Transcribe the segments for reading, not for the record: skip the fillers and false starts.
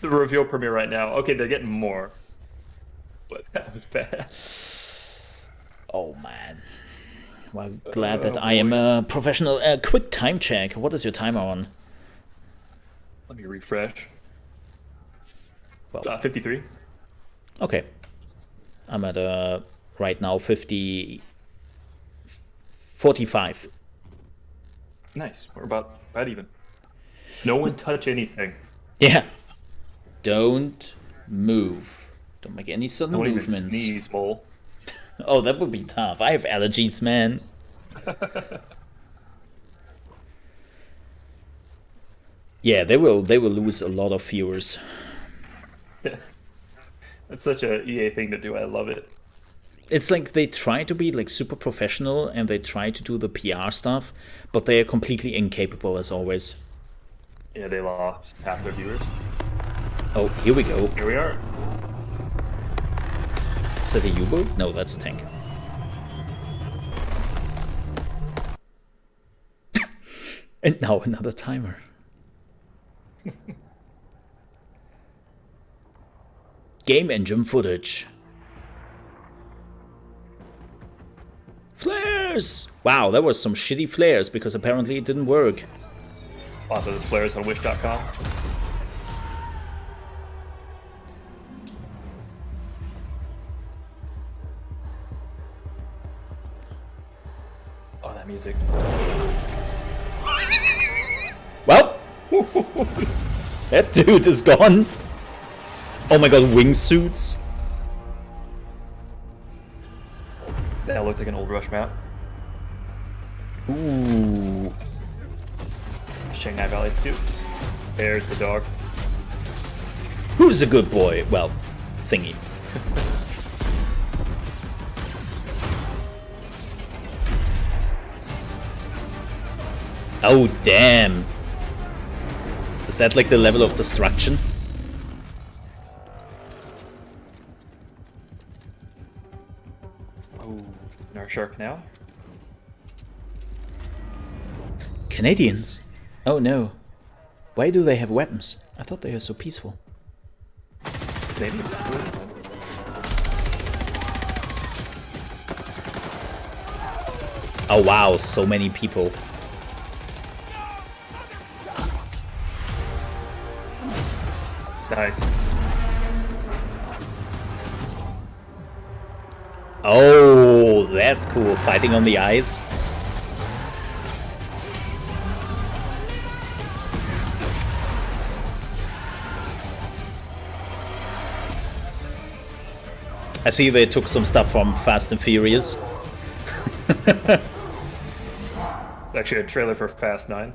The reveal premiere right now. Okay, they're getting more. But that was bad. Oh man. Well, glad that I boy. am a professional. Quick time check. What is your timer on? Let me refresh. Well, 53. okay. I'm at right now 45. Nice. We're about even. No one touch anything. Yeah. Don't move. Don't make any sudden No one even movements. sneeze, Mole. Oh, that would be tough. I have allergies, man. Yeah, they will lose a lot of viewers. Yeah. That's such a EA thing to do. I love it. It's like they try to be like super professional and they try to do the PR stuff, but they are completely incapable as always. Yeah, they lost half their viewers. Oh, here we go. Here we are. Is that a U-boat? No, that's a tank. And now another timer. Game engine footage. Flares! Wow, that was some shitty flares because apparently it didn't work. Lots of those players on Wish.com. Oh, that music. Well, that dude is gone. Oh my god, wingsuits. That looked like an old Rush map. Ooh. Shanghai Valley 2. There's the dog. Who's a good boy? Well, thingy. Oh, damn. Is that like the level of destruction? Oh, our shark now. Canadians? Oh no. Why do they have weapons? I thought they were so peaceful. Maybe. Oh wow, so many people. Nice. Oh, that's cool. Fighting on the ice. I see they took some stuff from Fast and Furious. It's actually a trailer for Fast 9.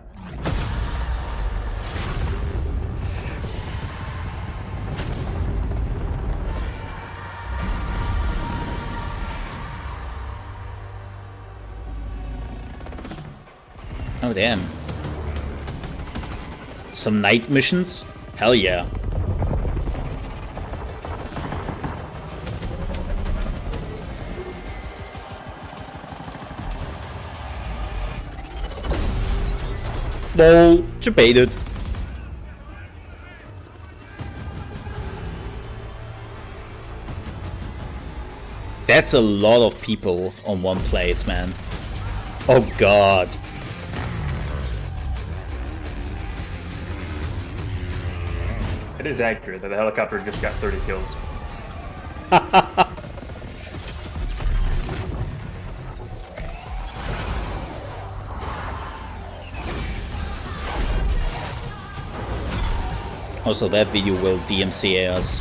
Oh damn. Some night missions? Hell yeah. Lol, debated. That's a lot of people on one place, man. Oh god. It is accurate that the helicopter just got 30 kills. Also, that video will DMCA us.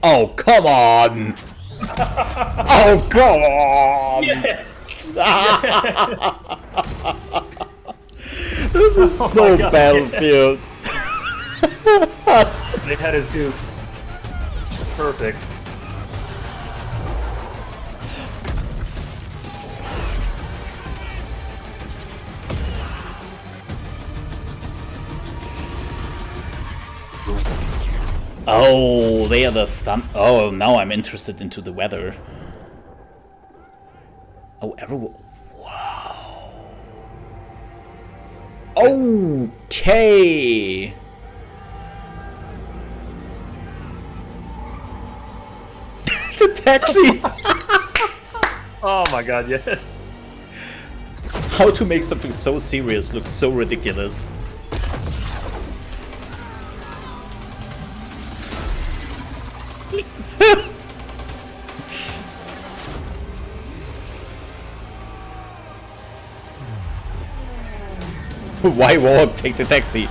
Oh, come on! Oh, come on! Yes! This is so God, Battlefield. They had a zoom. Perfect. Oh, they are the thumb. Oh, now I'm interested into the weather. Oh, arrow. Wow. Okay. The taxi. Oh my god, yes. How to make something so serious look so ridiculous. Why walk? Take the taxi.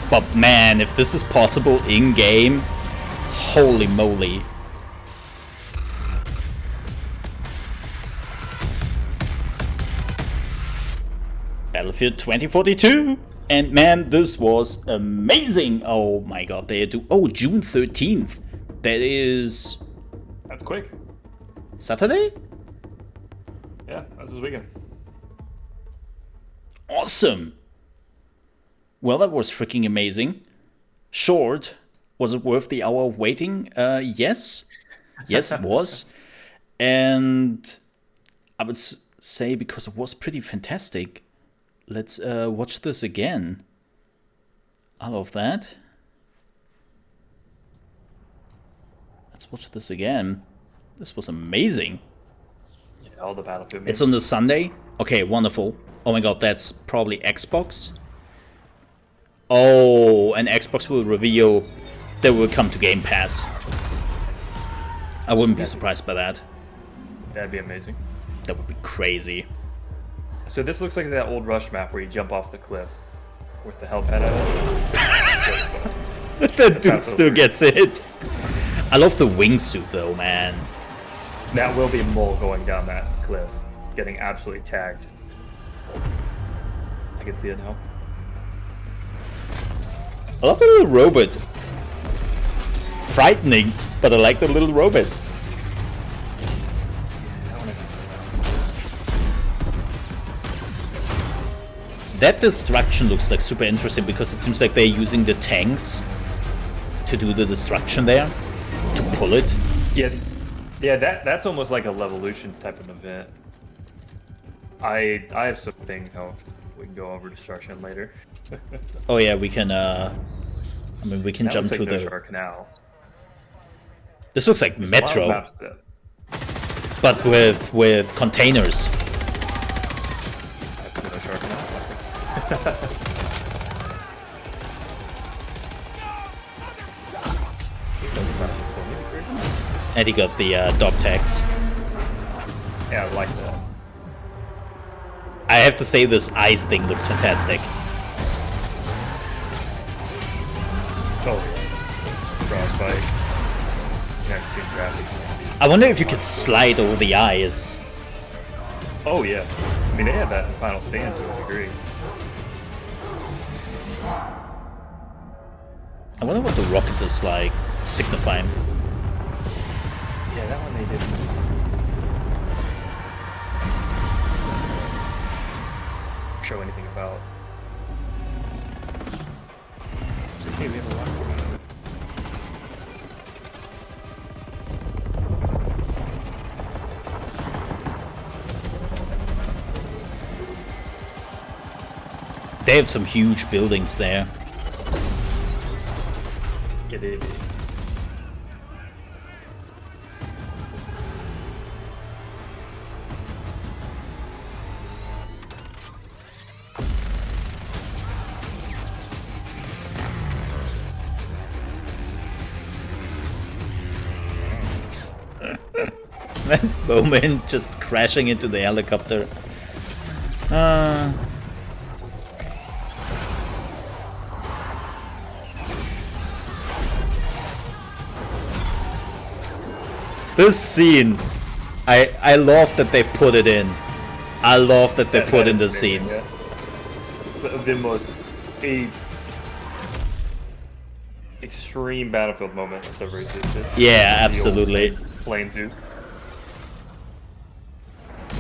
But man, if this is possible in-game, holy moly. Battlefield 2042! And man, this was amazing! Oh my god, they do. Oh, June 13th. That is. That's quick. Saturday? Yeah, that's this weekend. Awesome! Well, that was freaking amazing. Short. Was it worth the hour of waiting? Yes. Yes, it was. And I would say because it was pretty fantastic. Let's watch this again. I love that. Let's watch this again. This was amazing. Yeah, all the Battlefield. It's on the Sunday? Okay, wonderful. Oh my god, that's probably Xbox. Oh, and Xbox will reveal that will come to Game Pass. I wouldn't be surprised by that. That'd be amazing. That would be crazy. So this looks like that old Rush map where you jump off the cliff with the helipad out. That dude still gets hit. I love the wingsuit though, man. That will be Mole going down that cliff, getting absolutely tagged. I can see it now. I love the little robot. Frightening, but I like the little robot. That destruction looks like super interesting because it seems like they're using the tanks to do the destruction there, to pull it. Yeah, that's almost like a Levolution type of event. I have something. Oh, we can go over destruction later. Oh yeah, we can. I mean, we can That jump looks to like the. Shark Canal. This looks like There's a lot of Metro, maps that- but with containers. That's no Shark Canal. And he got the dog tags. Yeah, I like that. I have to say, this ice thing looks fantastic. Oh, Frostbite. Next gen graphics. I wonder if you could slide over the eyes. Oh yeah. I mean, they had that in Final Stand to a degree. I wonder what the rocket is like signifying. Yeah, that one they didn't show anything about. Hey, we have a rocket. They have some huge buildings there. Get it. That moment just crashing into the helicopter. This scene, I love that they put it in. I love that they put in the scene. Yeah. It's the most extreme Battlefield moment that's ever existed. Yeah, The old absolutely. Plane suit.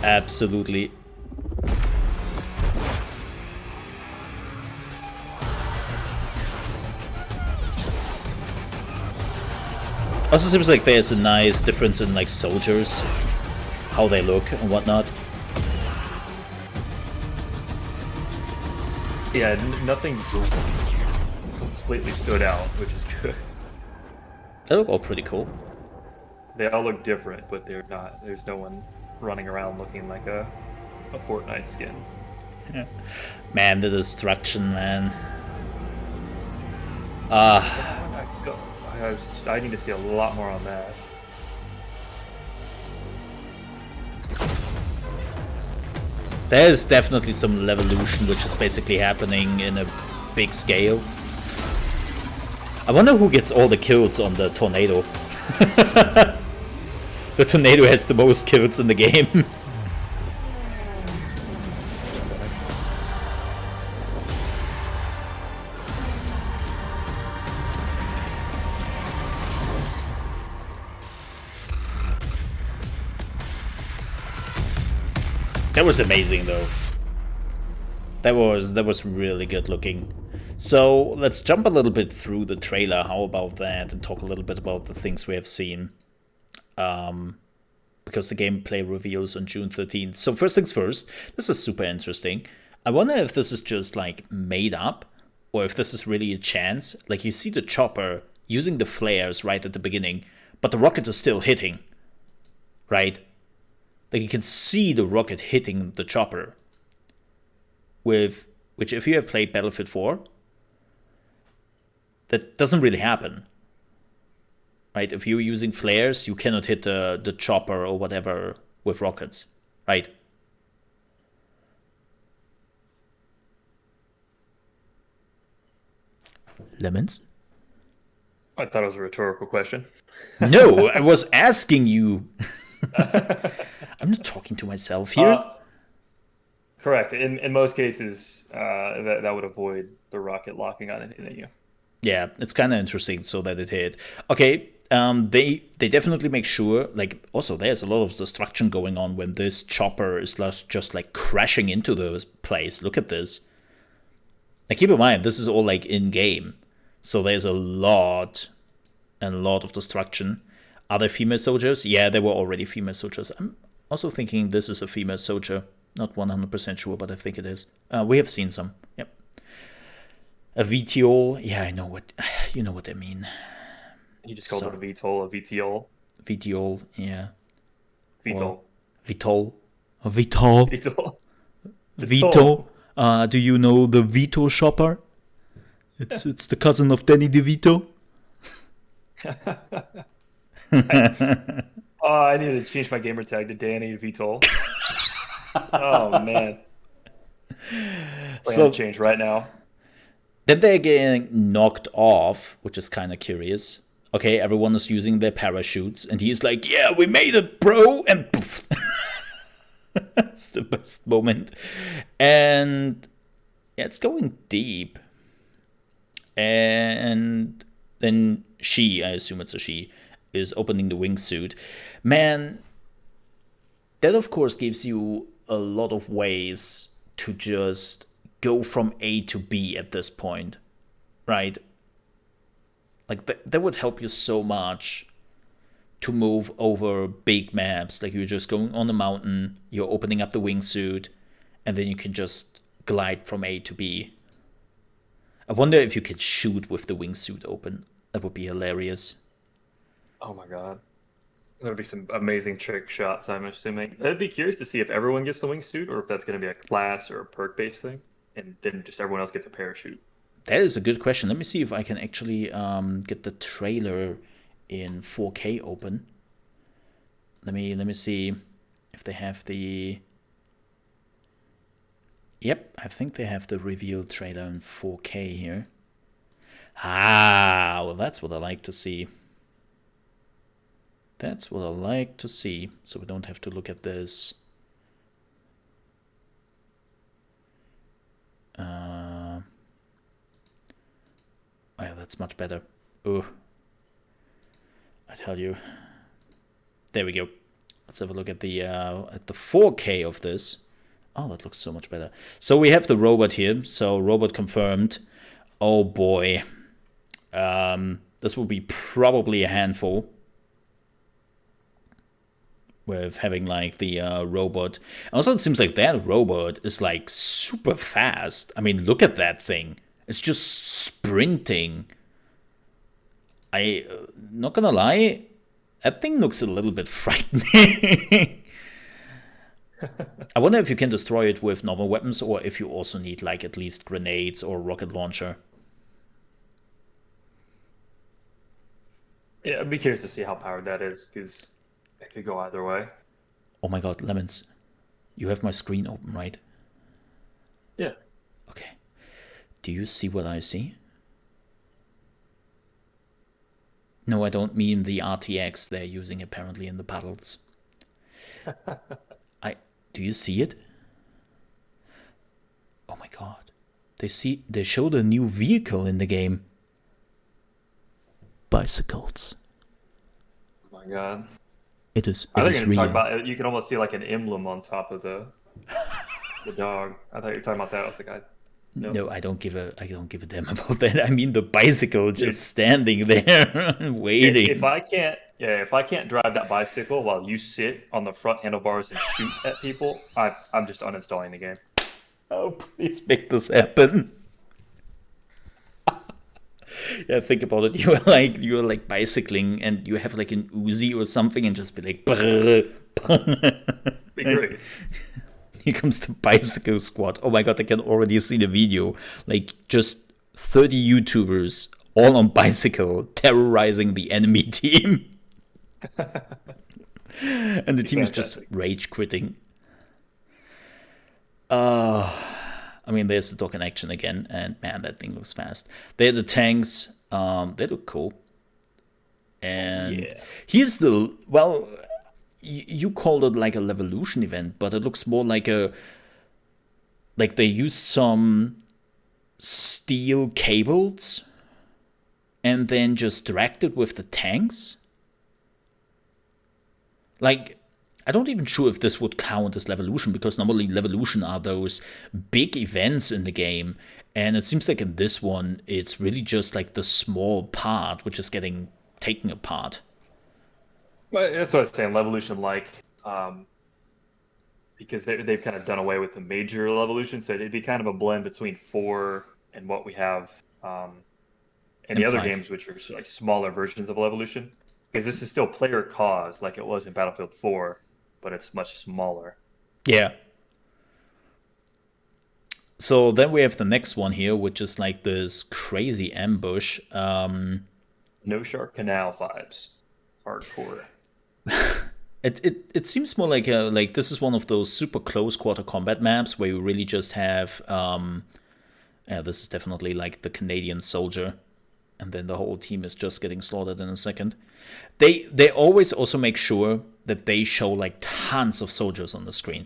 Absolutely. Also seems like there's a nice difference in like soldiers, how they look and whatnot. Yeah, nothing's completely stood out, which is good. They look all pretty cool. They all look different, but they're not. There's no one running around looking like a Fortnite skin. Yeah. Man, the destruction, man. I need to see a lot more on that. There is definitely some levolution which is basically happening in a big scale. I wonder who gets all the kills on the tornado. The tornado has the most kills in the game. That was amazing though. That was really good looking. So let's jump a little bit through the trailer. How about that? And talk a little bit about the things we have seen. Because the gameplay reveals on June 13th. So first things first, this is super interesting. I wonder if this is just like made up or if this is really a chance. Like you see the chopper using the flares right at the beginning, but the rocket is still hitting, right? Like you can see the rocket hitting the chopper. Which if you have played Battlefield 4, that doesn't really happen. Right? If you're using flares, you cannot hit the chopper or whatever with rockets. Right? Lemons? I thought it was a rhetorical question. No, I was asking you. I'm not talking to myself here. Correct. In most cases, that would avoid the rocket locking on and hitting you. Yeah, it's kind of interesting so that it hit. Okay, they definitely make sure, like, also there's a lot of destruction going on when this chopper is just like crashing into the place. Look at this. Now keep in mind, this is all like in-game. So there's a lot of destruction. Are there female soldiers? Yeah, there were already female soldiers. I'm also thinking this is a female soldier. Not 100% sure, but I think it is. We have seen some. Yep. A VTOL. Yeah, I know what. You know what I mean. You just called it a VTOL, a VTOL. VTOL, yeah. VTOL. VTOL. A VTOL. VTOL. Vito. Do you know the Vito shopper? It's the cousin of Danny DeVito. I needed to change my gamer tag to Danny VTOL. Oh man. Plan to change right now. Then they're getting knocked off, which is kind of curious. Okay, everyone is using their parachutes, and he's like, "Yeah, we made it, bro!" And poof. It's the best moment. And yeah, it's going deep. And then she, I assume it's a she, is opening the wingsuit. Man, that of course gives you a lot of ways to just go from A to B at this point, right? Like that would help you so much to move over big maps. Like you're just going on a mountain, you're opening up the wingsuit, and then you can just glide from A to B. I wonder if you could shoot with the wingsuit open. That would be hilarious. Oh my god. That would be some amazing trick shots, I'm assuming. I'd be curious to see if everyone gets the wingsuit or if that's going to be a class or a perk-based thing, and then just everyone else gets a parachute. That is a good question. Let me see if I can actually get the trailer in 4K open. Let me see if they have the... Yep, I think they have the reveal trailer in 4K here. Ah, well, that's what I like to see. That's what I like to see. So we don't have to look at this. Oh yeah, that's much better. Oh, I tell you. There we go. Let's have a look at the 4K of this. Oh, that looks so much better. So we have the robot here. So robot confirmed. Oh boy. This will be probably a handful. with having like the robot. Also, it seems like that robot is like super fast. I mean, look at that thing. It's just sprinting. Not gonna lie, that thing looks a little bit frightening. I wonder if you can destroy it with normal weapons or if you also need like at least grenades or rocket launcher. Yeah, I'd be curious to see how powered that is, because it could go either way. Oh my god, Lemons. You have my screen open, right? Yeah. Okay. Do you see what I see? No, I don't mean the RTX they're using apparently in the battles. Do you see it? Oh my god. They showed a new vehicle in the game. Bicycles. Oh my god. It is I think real. you're talking about, you can almost see like an emblem on top of the dog. I thought you were talking about that. I was like, No, I don't give a damn about that. I mean the bicycle just standing there waiting. If I can't drive that bicycle while you sit on the front handlebars and shoot at people, I'm just uninstalling the game. Oh, please make this happen. Yeah, think about it. You're like bicycling and you have like an Uzi or something and just be like brrr, brrr. Be great. Here comes the bicycle squad. Oh my god, I can already see the video. Like just 30 YouTubers all on bicycle terrorizing the enemy team. And the team is just rage quitting. I mean, there's the dog in action again, and man, that thing looks fast. They're the tanks. They look cool. And here's the, well, you called it like a Levolution event, but it looks more like they used some steel cables and then just dragged it with the tanks. Like, I don't even sure if this would count as Levolution, because normally Levolution are those big events in the game, and it seems like in this one it's really just like the small part which is getting taken apart. Well, that's what I was saying. Levolution, because they've kind of done away with the major Levolution, so it'd be kind of a blend between 4 and what we have in the other 5 games, which are like smaller versions of Levolution. Because this is still player cause, like it was in Battlefield 4, but it's much smaller. Yeah. So then we have the next one here, which is like this crazy ambush. No Shark Canal vibes. Hardcore. It seems more like this is one of those super close quarter combat maps where you really just have this is definitely like the Canadian soldier, and then the whole team is just getting slaughtered in a second. They always also make sure that they show like tons of soldiers on the screen.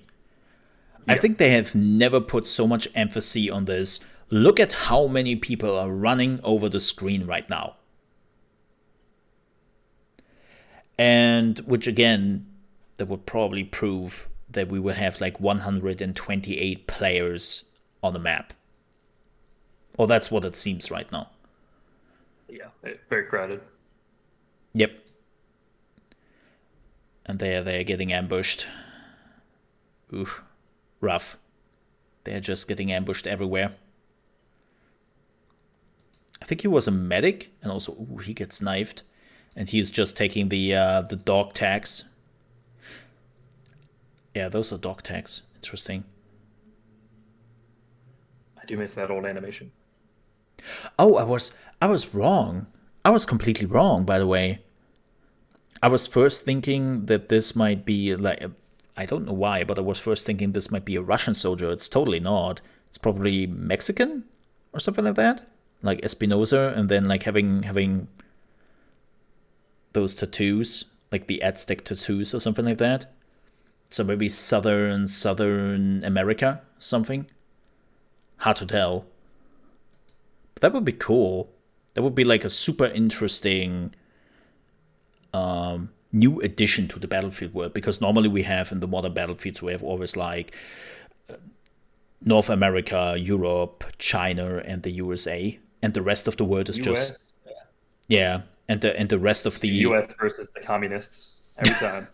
Yeah. I think they have never put so much emphasis on this. Look at how many people are running over the screen right now. And which again, that would probably prove that we will have like 128 players on the map. Or that's what it seems right now. Yeah, very crowded. Yep. And they're getting ambushed. Oof. Rough. They're just getting ambushed everywhere. I think he was a medic, and also he gets knifed. And he's just taking the dog tags. Yeah, those are dog tags. Interesting. I do miss that old animation. Oh, I was wrong. I was completely wrong, by the way. I was first thinking that this might be like, I don't know why, but I was first thinking this might be a Russian soldier. It's totally not. It's probably Mexican or something like that. Like Espinosa, and then like having those tattoos, like the Aztec tattoos or something like that. So maybe Southern America, something. Hard to tell. But that would be cool. That would be like a super interesting new addition to the Battlefield world, because normally we have in the modern Battlefields, we have always like North America, Europe, China, and the USA, and the rest of the world is US? just and the rest of the US versus the communists every time.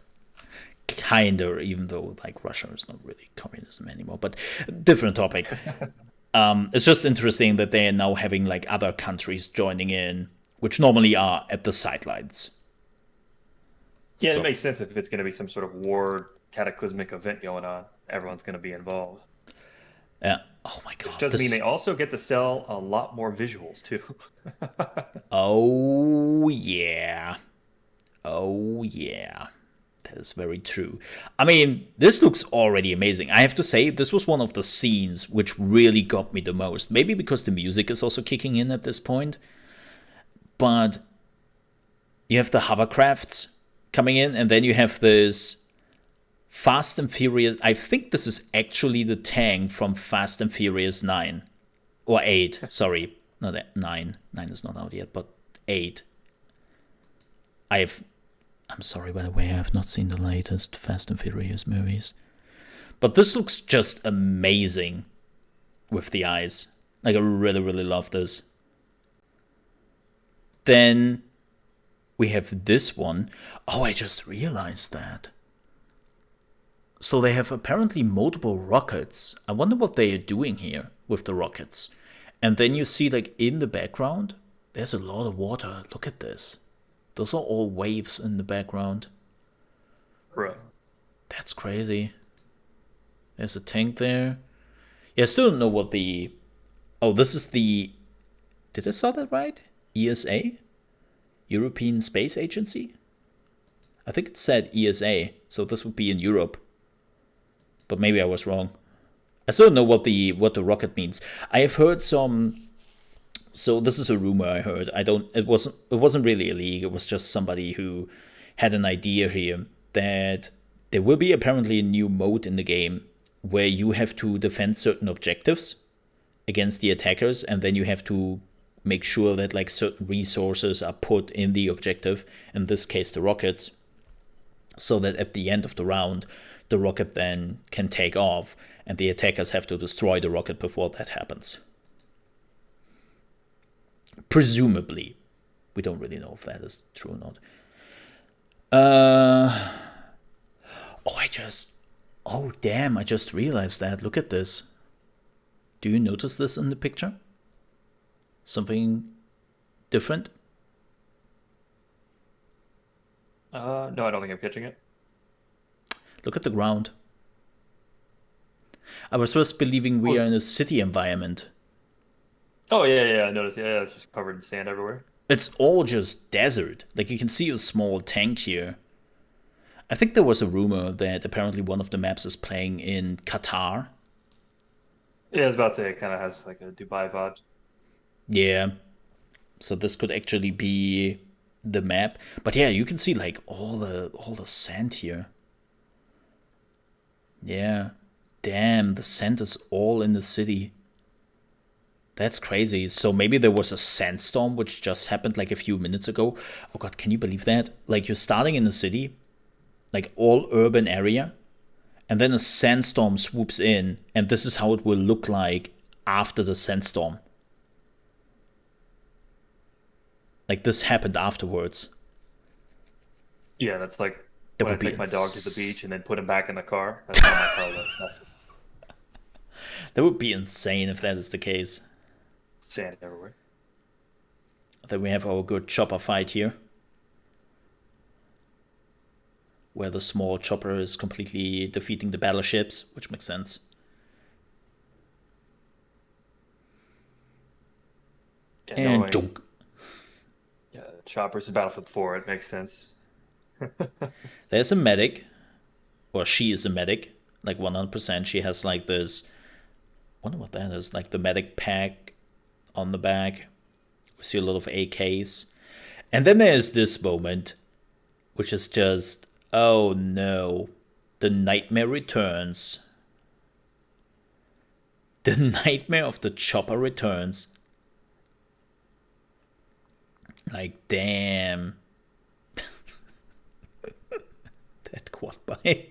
Kinder, even though like Russia is not really communism anymore, but different topic. It's just interesting that they are now having like other countries joining in, which normally are at the sidelines. Yeah, So, it makes sense if it's going to be some sort of war cataclysmic event going on. Everyone's going to be involved. yeah. Oh my Which god. does mean they also get to sell a lot more visuals too. Oh yeah. Oh yeah. That is very true. I mean, this looks already amazing. I have to say, this was one of the scenes which really got me the most. Maybe because the music is also kicking in at this point. But you have the hovercrafts coming in, and then you have this Fast and Furious. I think this is actually the tank from Fast and Furious 9. Or 8, sorry. Not 9. 9 is not out yet, but 8. I'm sorry, by the way, I have not seen the latest Fast and Furious movies. But this looks just amazing with the eyes. Like, I really, really love this. Then we have this one. Oh, I just realized that. So they have apparently multiple rockets. I wonder what they are doing here with the rockets. And then you see, like, in the background, there's a lot of water. Look at this. Those are all waves in the background. Right. That's crazy. There's a tank there. Yeah, I still don't know what the... Oh, this is the... Did I saw that right? ESA? European Space Agency? I think it said ESA, so this would be in Europe. But maybe I was wrong. I still don't know what the rocket means. I have heard some... So this is a rumor I heard. It wasn't really a leak. It was just somebody who had an idea here that there will be apparently a new mode in the game where you have to defend certain objectives against the attackers, and then you have to make sure that like certain resources are put in the objective, in this case the rockets, so that at the end of the round the rocket then can take off and the attackers have to destroy the rocket before that happens. Presumably. We don't really know if that is true or not. Oh damn, I just realized that. Look at this. Do you notice this in the picture? Something different? No, I don't think I'm catching it. Look at the ground. I was first believing we are in a city environment. Oh, yeah, I noticed. Yeah, it's just covered in sand everywhere. It's all just desert. Like, you can see a small tank here. I think there was a rumor that apparently one of the maps is playing in Qatar. Yeah, I was about to say it kind of has like a Dubai vibe. Yeah. So this could actually be the map. But yeah, you can see like all the sand here. Yeah. Damn, the sand is all in the city. That's crazy. So maybe there was a sandstorm which just happened like a few minutes ago. Oh god, can you believe that? Like, you're starting in a city, like all urban area, and then a sandstorm swoops in, and this is how it will look like after the sandstorm. Like, this happened afterwards. Yeah, that's like That when I would be take my dog to the beach and then put him back in the car. That's how my car looks. That would be insane if that is the case. Sand everywhere. Then we have our good chopper fight here, where the small chopper is completely defeating the battleships, which makes sense. Yeah, And junk. Yeah, Chopper's a Battlefield 4. It makes sense. There's a medic, or she is a medic, like 100%. She has like this, I wonder what that is, like the medic pack on the back. We see a lot of AKs. And then there's this moment, which is just, oh no, the nightmare returns. The nightmare of the chopper returns. Like, damn. That quad by.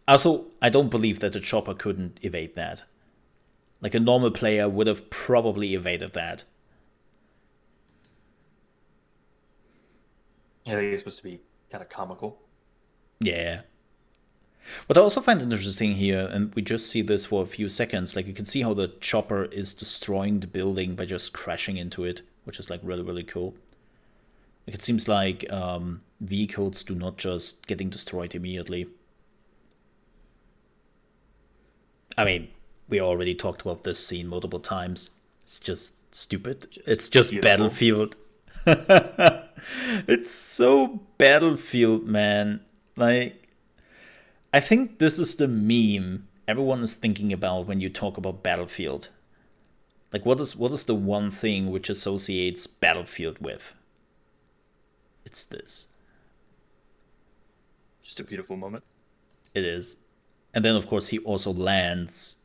Also, I don't believe that the chopper couldn't evade that. Like, a normal player would have probably evaded that. I think it's supposed to be kind of comical. Yeah. What I also find interesting here, and we just see this for a few seconds, like you can see how the chopper is destroying the building by just crashing into it, which is like really, really cool. Like it seems like vehicles do not just getting destroyed immediately. I mean, we already talked about this scene multiple times. It's just stupid. It's just Beautiful. Battlefield. It's so Battlefield, man. Like, I think this is the meme everyone is thinking about when you talk about Battlefield. Like, what is the one thing which associates Battlefield with? It's this. Just a beautiful moment. It is. And then, of course, he also lands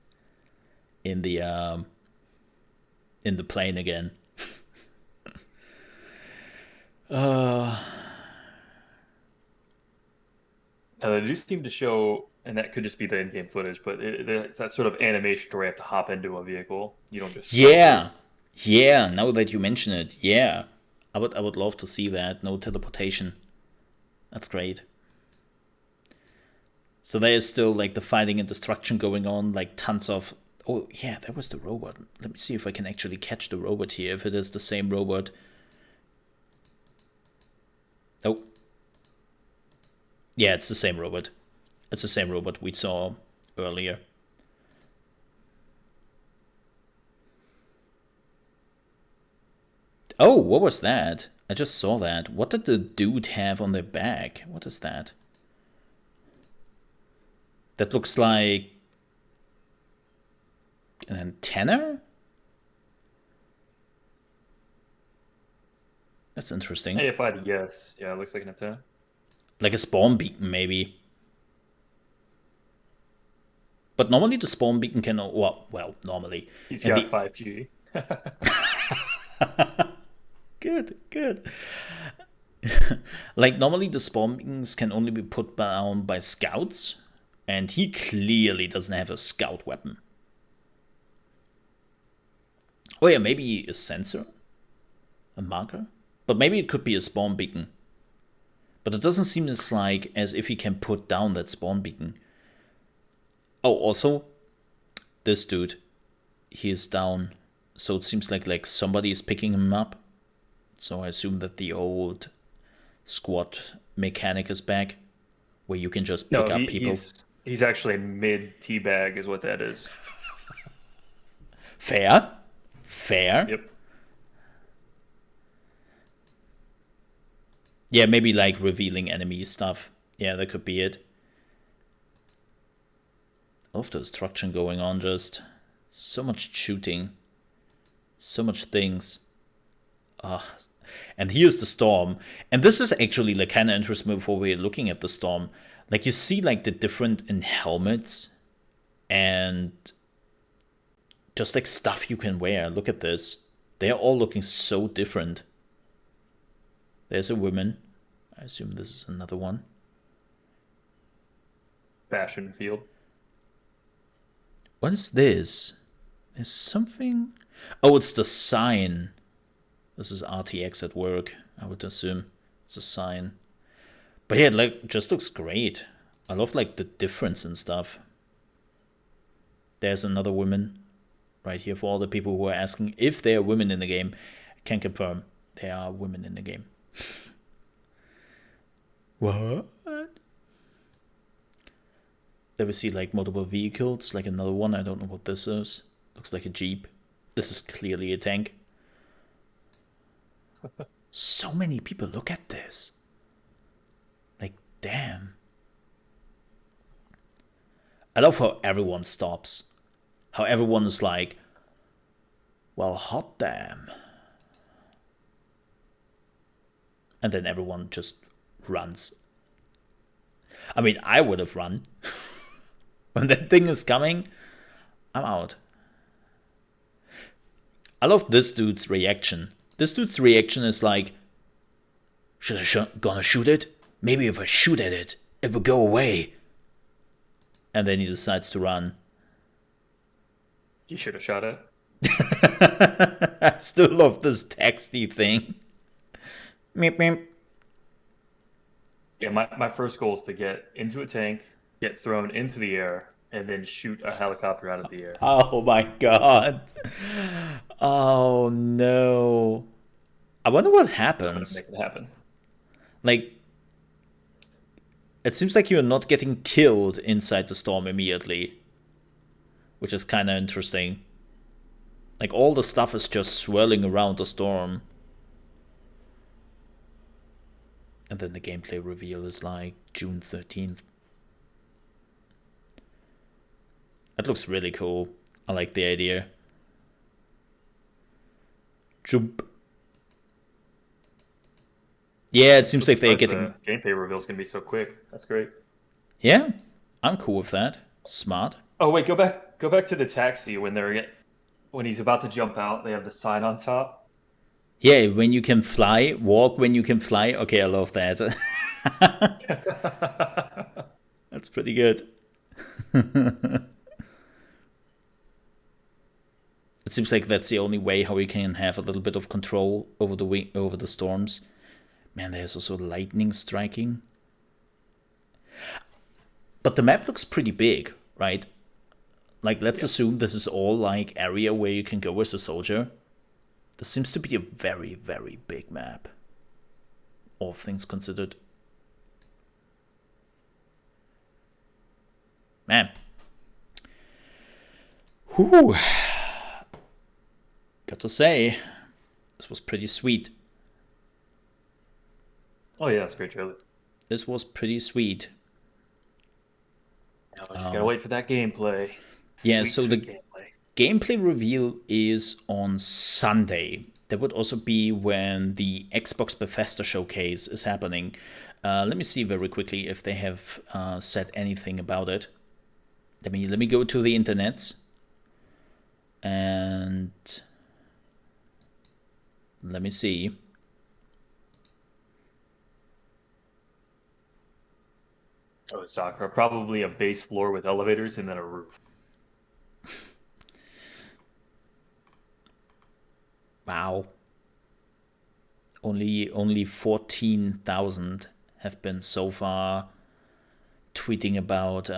in the plane again. Now, they do seem to show, and that could just be the in-game footage, but it's that sort of animation where you have to hop into a vehicle. You don't just Yeah, yeah. Now that you mention it, yeah, I would love to see that. No teleportation. That's great. So there is still like the fighting and destruction going on, like tons of. Oh yeah, that was the robot. Let me see if I can actually catch the robot here. If it is the same robot. Nope. Yeah, it's the same robot. It's the same robot we saw earlier. Oh, what was that? I just saw that. What did the dude have on their back? What is that? That looks like an antenna? That's interesting. Hey, if I had to guess, yeah, it looks like an antenna. Like a spawn beacon, maybe. But normally the spawn beacon can... Well, normally. He's And got the 5G. Good. Like normally the spawn beacons can only be put down by scouts, and he clearly doesn't have a scout weapon. Oh yeah, maybe a sensor, a marker, but maybe it could be a spawn beacon. But it doesn't seem as if he can put down that spawn beacon. Oh, also, this dude, he is down, so it seems like somebody is picking him up. So I assume that the old squad mechanic is back, where you can just pick up people. He's actually mid teabag, is what that is. Fair. Yep. Yeah, maybe like revealing enemy stuff. Yeah, that could be it. A lot of destruction going on, just so much shooting, so much things. And here's the storm. And this is actually like kind of interesting before we're looking at the storm. Like you see like the different in helmets and just like stuff you can wear. Look at this. They're all looking so different. There's a woman. I assume this is another one. Fashion field. What is this? There's something. Oh, it's the sign. This is RTX at work, I would assume. It's a sign. But yeah, like just looks great. I love like the difference and stuff. There's another woman right here for all the people who are asking if there are women in the game. I can confirm there are women in the game. What? There we see like multiple vehicles, like another one. I don't know what this is. Looks like a Jeep. This is clearly a tank. So many people, look at this. Like, damn. I love how everyone stops. How everyone is like, well, hot damn. And then everyone just runs. I mean, I would have run. When that thing is coming, I'm out. I love this dude's reaction. This dude's reaction is like, should I gonna shoot it? Maybe if I shoot at it, it will go away. And then he decides to run. You should have shot it. I still love this taxi thing. Meep meep. Yeah, my first goal is to get into a tank, get thrown into the air, and then shoot a helicopter out of the air. Oh my god. Oh no. I wonder what I'm gonna happens. make it happen. Like, it seems like you're not getting killed inside the storm immediately, which is kind of interesting. Like, all the stuff is just swirling around the storm. And then the gameplay reveal is like June 13th. That looks really cool. I like the idea. Jump. Yeah, it seems like they're getting... The gameplay reveal is gonna be so quick. That's great. Yeah, I'm cool with that. Smart. Oh wait, go back to the taxi when he's about to jump out. They have the sign on top. Yeah, when you can fly, walk when you can fly. Okay, I love that. That's pretty good. It seems like that's the only way how we can have a little bit of control over the storms. Man, there's also lightning striking. But the map looks pretty big, right? Like, let's assume this is all like area where you can go as a soldier. This seems to be a very, very big map, all things considered. Man. Whew. Got to say, this was pretty sweet. Oh yeah, it's a great trailer. This was pretty sweet. Now I just gotta wait for that gameplay. Yeah, Sweet, so sweet the gameplay. gameplay reveal is on Sunday. That would also be when the Xbox Bethesda showcase is happening. Let me see very quickly if they have said anything about it. Let me go to the internets and let me see. Oh, it's soccer. Probably a base floor with elevators and then a roof. Wow. Only 14,000 have been so far tweeting about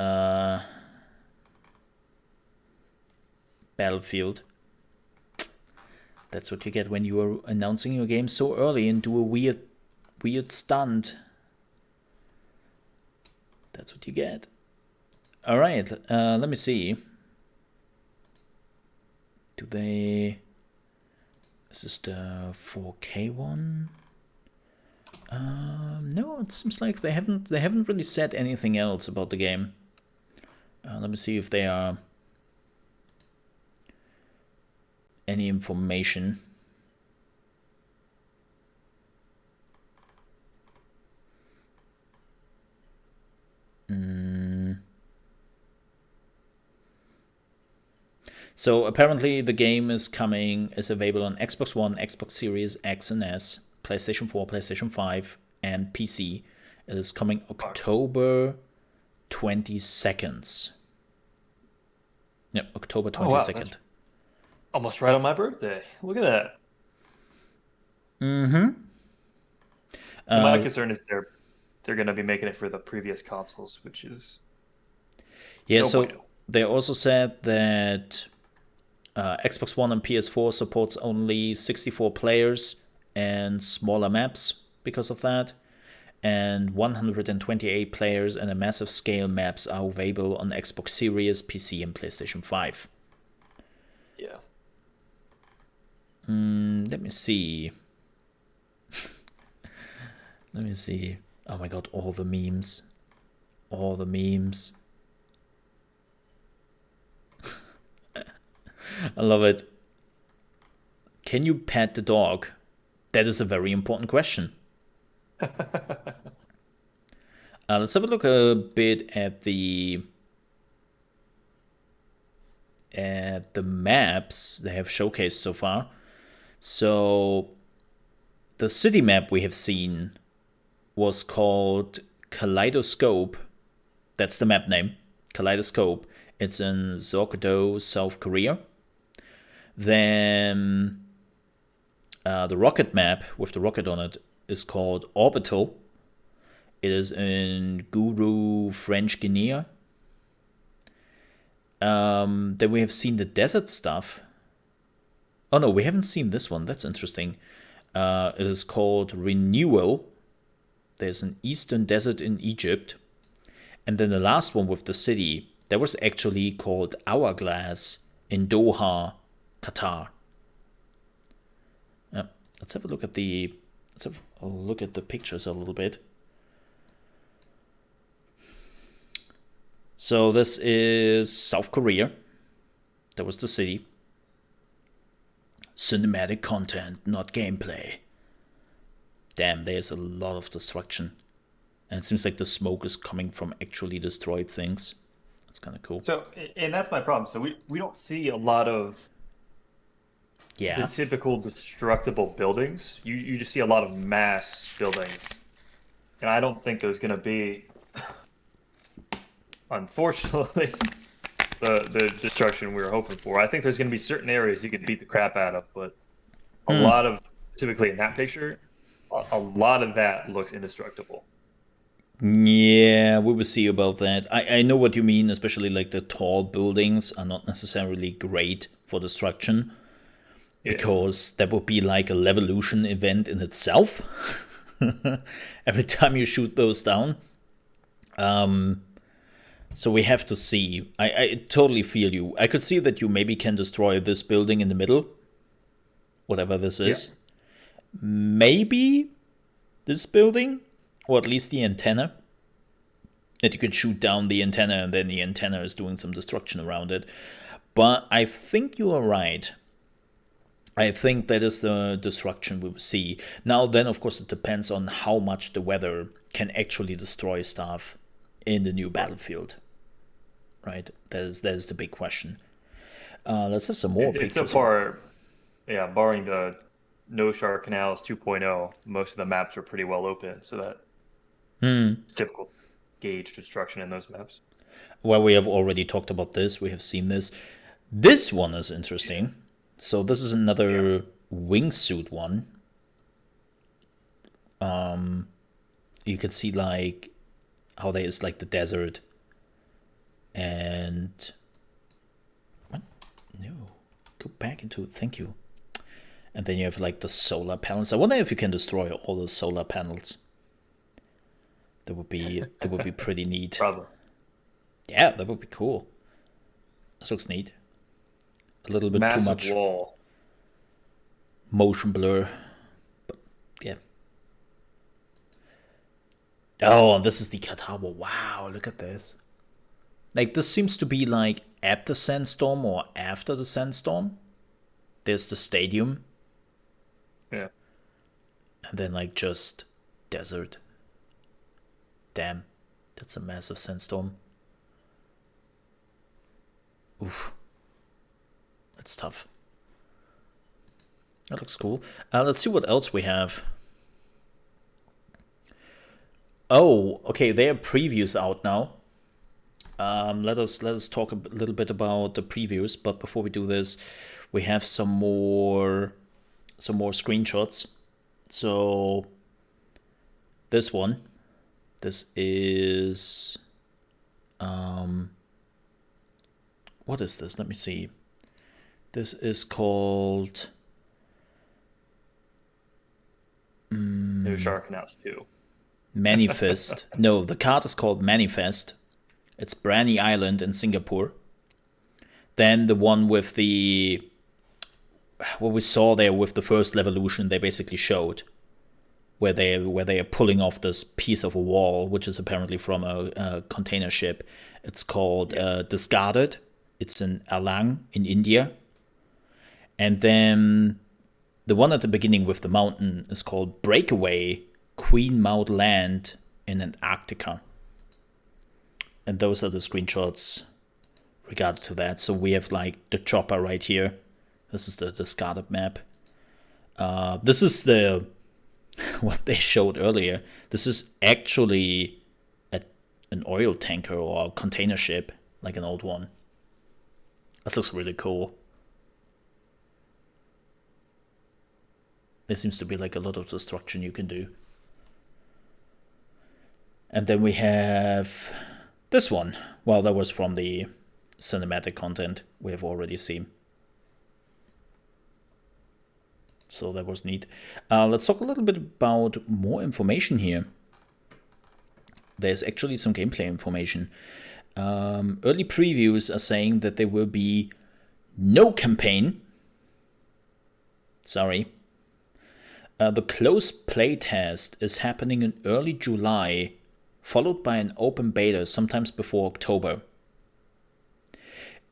Battlefield. That's what you get when you are announcing your game so early and do a weird stunt. That's what you get. All right, let me see. Do they... Is this the 4K one? No, it seems like they haven't really said anything else about the game. Let me see if they are any information. So apparently the game is available on Xbox One, Xbox Series X and S, PlayStation 4, PlayStation 5, and PC. It is coming October 22nd. Yep, October 22nd. Wow, almost right on my birthday. Look at that. My concern is they're going to be making it for the previous consoles, which is yeah. no So bueno. they also said that Xbox One and PS4 supports only 64 players and smaller maps because of that, and 128 players and a massive scale maps are available on Xbox Series, PC, and PlayStation 5. Yeah. Let me see. Let me see. Oh my god, all the memes. All the memes. I love it. Can you pet the dog? That is a very important question. Let's have a look a bit at the maps they have showcased so far. So the city map we have seen was called Kaleidoscope. That's the map name, Kaleidoscope. It's in Seok-do, South Korea. Then the rocket map with the rocket on it is called Orbital. It is in Guru, French Guinea. Then we have seen the desert stuff. Oh no, we haven't seen this one. That's interesting. It is called Renewal. There's an eastern desert in Egypt. And then the last one with the city, that was actually called Hourglass in Doha, Qatar. Let's have a look at the pictures a little bit. So this is South Korea. That was the city. Cinematic content, not gameplay. Damn, there's a lot of destruction. And it seems like the smoke is coming from actually destroyed things. That's kind of cool. So, and that's my problem. So we don't see a lot of the typical destructible buildings. You just see a lot of mass buildings. And I don't think there's going to be, unfortunately, the destruction we were hoping for. I think there's going to be certain areas you can beat the crap out of, but a lot of, typically in that picture, a lot of that looks indestructible. Yeah, we will see about that. I know what you mean, especially like the tall buildings are not necessarily great for destruction. Yeah. Because that would be like a Levolution event in itself. Every time you shoot those down. So we have to see. I totally feel you. I could see that you maybe can destroy this building in the middle. Whatever this is. Yeah. Maybe this building. Or at least the antenna. That you can shoot down the antenna and then the antenna is doing some destruction around it. But I think you are right. I think that is the destruction we will see. Now then, of course, it depends on how much the weather can actually destroy stuff in the new Battlefield. Right? That is the big question. Let's have some more pictures. So far, barring the No Shower Canals 2.0, most of the maps are pretty well open, so that it's difficult to gauge destruction in those maps. Well, we have already talked about this. We have seen this. This one is interesting. Yeah. So this is another wingsuit one. You can see like how there is like the desert and what? No, go back into it. Thank you. And then you have like the solar panels. I wonder if you can destroy all the solar panels. That would be pretty neat. Probably. Yeah, that would be cool. This looks neat. A little bit Massive too much wall. Motion blur. But yeah. Oh, and this is the Qatar wall. Wow, look at this. Like this seems to be like at the sandstorm or after the sandstorm. There's the stadium. Yeah. And then like just desert. Damn. That's a massive sandstorm. Oof. That's tough. That looks cool. Let's see what else we have. Oh, okay. There are previews out now. Let us talk a little bit about the previews. But before we do this, we have some more screenshots. So this one, this is what is this? Let me see. This is called No Shower Canals 2. Manifest. No, the card is called Manifest. It's Brani Island in Singapore. Then the one with what we saw there with the first Levolution, they basically showed where they are pulling off this piece of a wall, which is apparently from a container ship. It's called Discarded. It's in Alang in India. And then the one at the beginning with the mountain is called Breakaway, Queen Maud Land in Antarctica. And those are the screenshots regarding to that. So we have like the chopper right here. This is the discarded map. This is what they showed earlier. This is actually an oil tanker or a container ship, like an old one. This looks really cool. There seems to be like a lot of destruction you can do. And then we have this one. Well, that was from the cinematic content we have already seen. So that was neat. Let's talk a little bit about more information here. There's actually some gameplay information. Early previews are saying that there will be no campaign. Sorry. The closed playtest is happening in early July, followed by an open beta sometimes before October.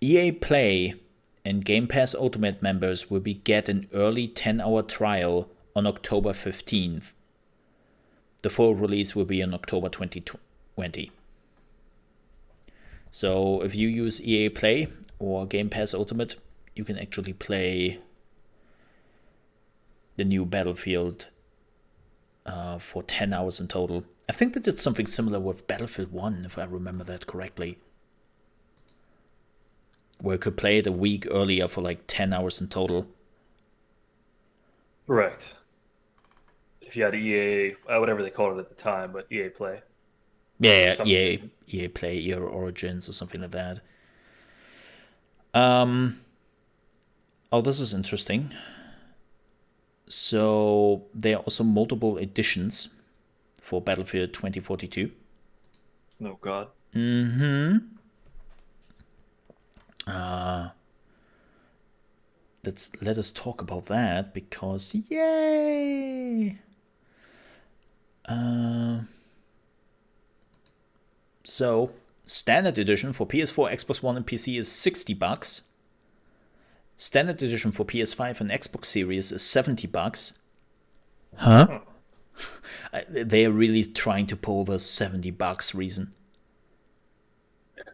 EA Play and Game Pass Ultimate members will get an early 10-hour trial on October 15th. The full release will be in October 2020. So if you use EA Play or Game Pass Ultimate, you can actually play the new Battlefield for 10 hours in total. I think they did something similar with Battlefield 1, if I remember that correctly, where you could play it a week earlier for like 10 hours in total. Correct. If you had EA, whatever they called it at the time, but EA Play. Yeah, EA Play, EA Origins or something like that. Oh, this is interesting. So there are also multiple editions for Battlefield 2042. Oh, God. Mm-hmm. Let us talk about that, because yay! So standard edition for PS4, Xbox One, and PC is $60. Standard edition for PS5 and Xbox Series is $70. Huh? They're really trying to pull the $70 reason.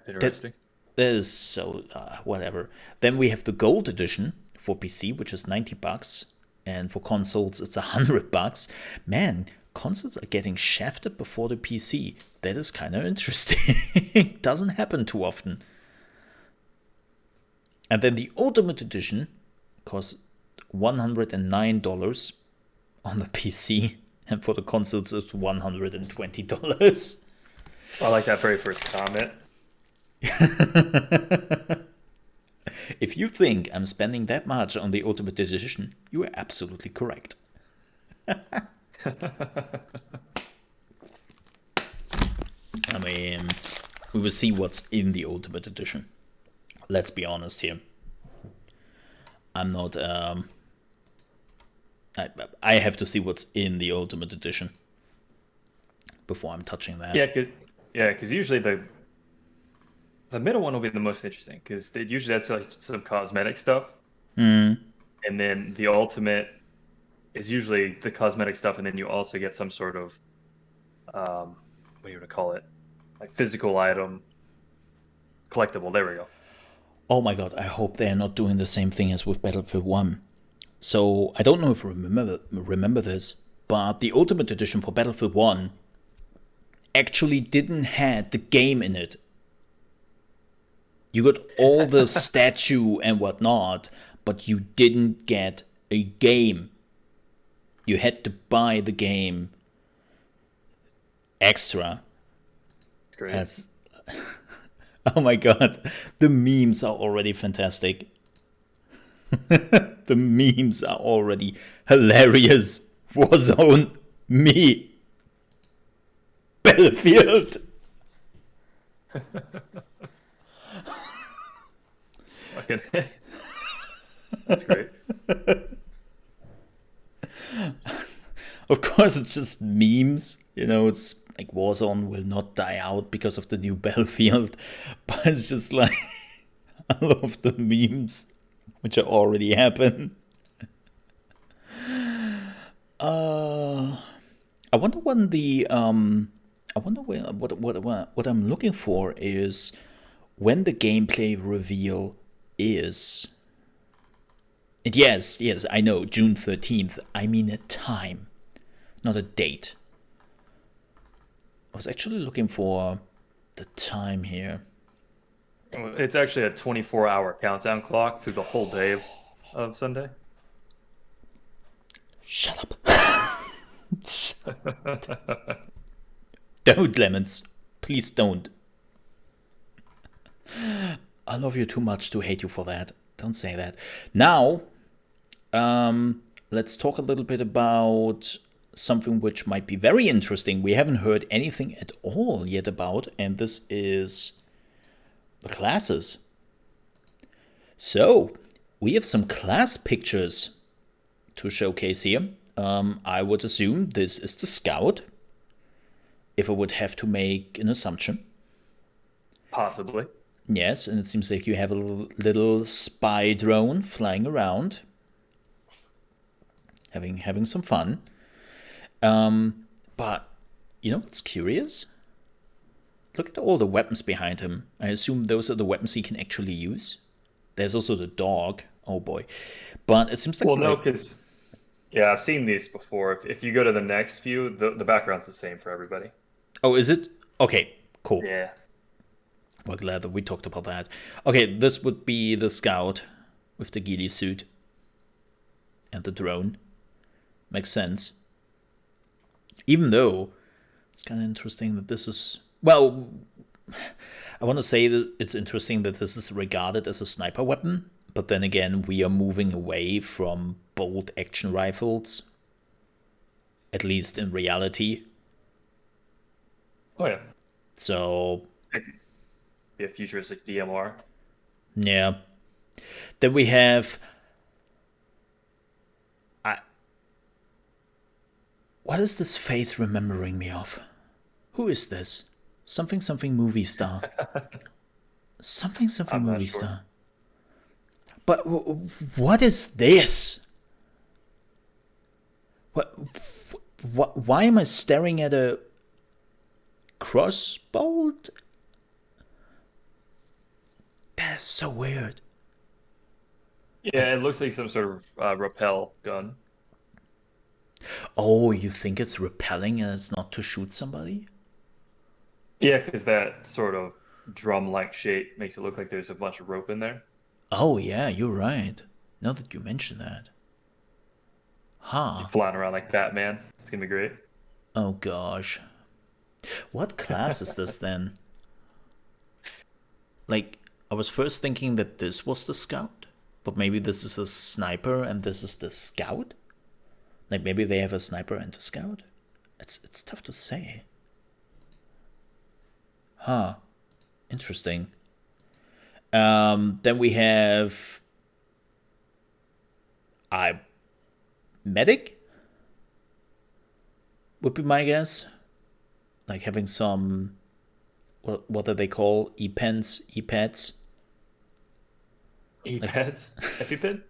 Interesting. That is so whatever. Then we have the gold edition for PC, which is $90, and for consoles it's $100. Man, consoles are getting shafted before the PC. That is kind of interesting. Doesn't happen too often. And then the Ultimate Edition costs $109 on the PC, and for the consoles it's $120. I like that very first comment. If you think I'm spending that much on the Ultimate Edition, you are absolutely correct. I mean, we will see what's in the Ultimate Edition. Let's be honest here. I'm not. I have to see what's in the Ultimate Edition before I'm touching that. Because usually the middle one will be the most interesting, because usually that's like some cosmetic stuff, and then the Ultimate is usually the cosmetic stuff, and then you also get some sort of what do you want to call it, like physical item, collectible. There we go. Oh my god, I hope they're not doing the same thing as with Battlefield 1. So, I don't know if you remember this, but the Ultimate Edition for Battlefield 1 actually didn't have the game in it. You got all the statue and whatnot, but you didn't get a game. You had to buy the game extra. Great. Oh my god, the memes are already fantastic. The memes are already hilarious. Warzone, me, Battlefield. Okay. That's great. Of course, it's just memes. You know, it's like Warzone will not die out because of the new Battlefield. But it's just like, I love the memes, which are already happen. I wonder when the what I'm looking for is when the gameplay reveal is. And yes, I know, June 13th. I mean a time, not a date. I was actually looking for the time here. It's actually a 24-hour countdown clock through the whole day of Sunday. Shut up. Don't, Lemons. Please don't. I love you too much to hate you for that. Don't say that. Now, let's talk a little bit about something which might be very interesting. We haven't heard anything at all yet about, and this is the classes. So, we have some class pictures to showcase here. I would assume this is the Scout, if I would have to make an assumption. Possibly. Yes, and it seems like you have a little spy drone flying around, having some fun. But, you know what's curious? Look at all the weapons behind him. I assume those are the weapons he can actually use. There's also the dog. Oh boy. But it seems like... Well, no, because... Yeah, I've seen these before. If you go to the next view, the background's the same for everybody. Oh, is it? Okay, cool. Yeah. Well, glad that we talked about that. Okay, this would be the Scout with the ghillie suit. And the drone. Makes sense. Even though it's kind of interesting that this is... Well, I want to say that it's interesting that this is regarded as a sniper weapon. But then again, we are moving away from bolt action rifles. At least in reality. Oh, yeah. So... Be a futuristic DMR. Yeah. Then we have... What is this face remembering me of? Who is this? Something movie star. something movie star. But what is this? What? Why am I staring at a crossbolt? That's so weird. Yeah, it looks like some sort of rappel gun. Oh, you think it's repelling and it's not to shoot somebody? Yeah, because that sort of drum-like shape makes it look like there's a bunch of rope in there. Oh, yeah, you're right. Now that you mention that. Huh. Flying around like Batman. It's going to be great. Oh, gosh. What class is this then? Like, I was first thinking that this was the Scout, but maybe this is a sniper and this is the Scout? Like, maybe they have a sniper and a Scout? It's tough to say. Huh. Interesting. Then we have... medic? Would be my guess. Like having some... What do they call? E-pens? E-pads? E-pads? EpiPen?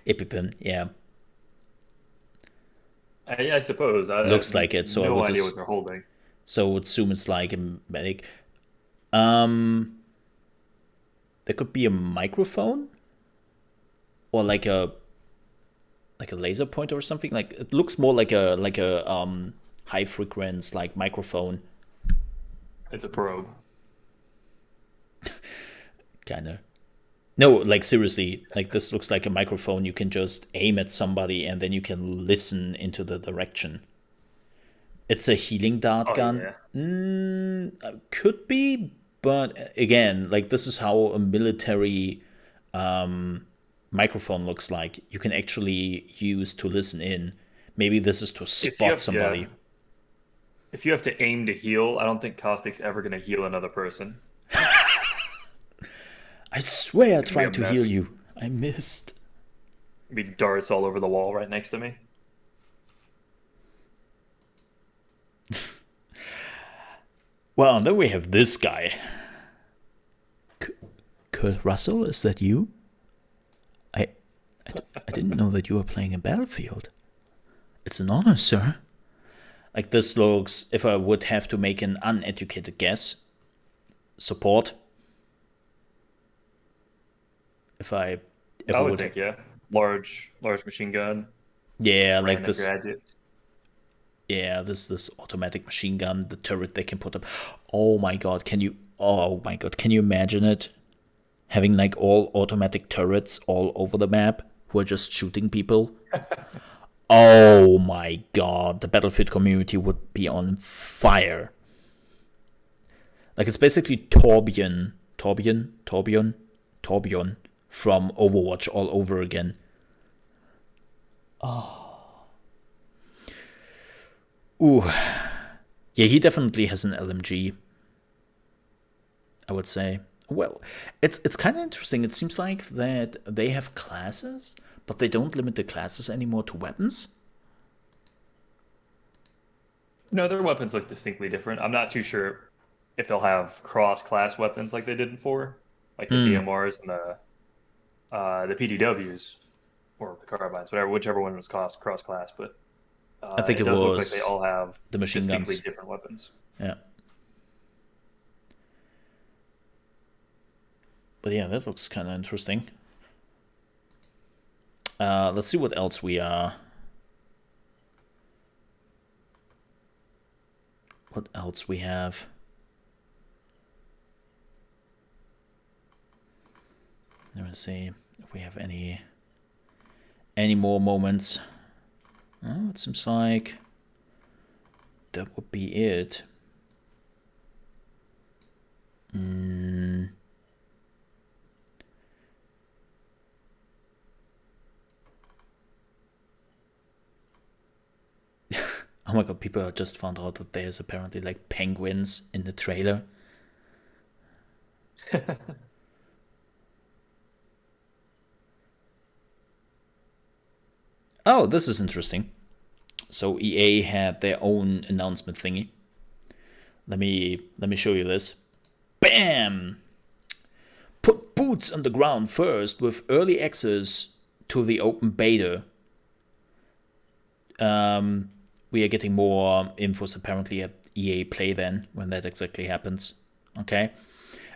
EpiPen, yeah. Yeah, I suppose. Looks like it, so I would idea what they're holding. So I would assume it's like a medic. There could be a microphone, or like a laser pointer or something. Like it looks more like a high frequency like microphone. It's a probe. Kinda. No, like seriously, like this looks like a microphone. You can just aim at somebody and then you can listen into the direction. It's a healing dart gun. Yeah. Could be, but again, like this is how a military microphone looks like. You can actually use to listen in. Maybe this is to spot somebody. Yeah. If you have to aim to heal, I don't think Caustic's ever going to heal another person. I swear I tried to heal you. I missed. Be darts all over the wall right next to me. Well, then we have this guy. Kurt Russell, is that you? I didn't know that you were playing a Battlefield. It's an honor, sir. Like this looks, if I would have to make an uneducated guess, support. I would think, yeah. Large machine gun. Yeah, like this. Gadgets. Yeah, this automatic machine gun, the turret they can put up. Oh my god, can you imagine it? Having like all automatic turrets all over the map who are just shooting people. Oh my god, the Battlefield community would be on fire. Like, it's basically Torbjorn from Overwatch all over again. Ooh. Yeah, he definitely has an LMG, I would say. Well, it's kind of interesting. It seems like that they have classes, but they don't limit the classes anymore to weapons. No, their weapons look distinctly different. I'm not too sure if they'll have cross-class weapons like they did in 4, like the DMRs and the PDWs or the carbines, whichever one was cross-class. But I think it it does look like was they all have the machine distinctly guns. different weapons. Yeah. But yeah, that looks kind of interesting. Let's see what else we are. What else we have? Let me see if we have any more moments. Oh, it seems like that would be it. Oh my god, people just found out that there's apparently like penguins in the trailer. Oh, this is interesting. So EA had their own announcement thingy. Let me show you this. Bam! Put boots on the ground first with early access to the open beta. We are getting more infos apparently at EA Play then, when that exactly happens. Okay.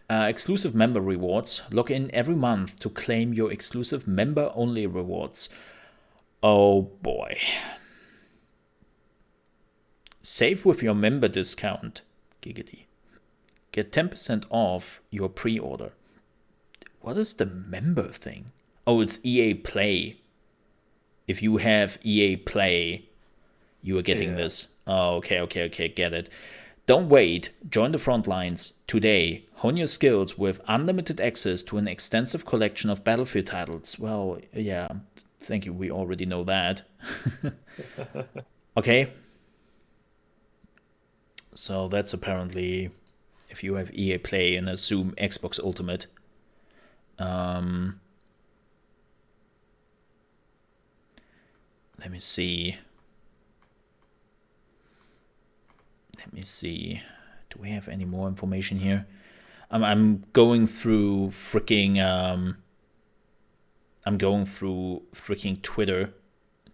Exclusive member rewards. Log in every month to claim your exclusive member-only rewards. Oh boy. Save with your member discount. Giggity. Get 10% off your pre-order. What is the member thing? Oh, it's EA Play. If you have EA Play, you are getting this. Oh, okay, get it. Don't wait. Join the front lines today. Hone your skills with unlimited access to an extensive collection of Battlefield titles. Well, yeah, thank you. We already know that. Okay. So that's apparently if you have EA Play and assume Xbox Ultimate. Let me see. Do we have any more information here? I'm going through freaking Twitter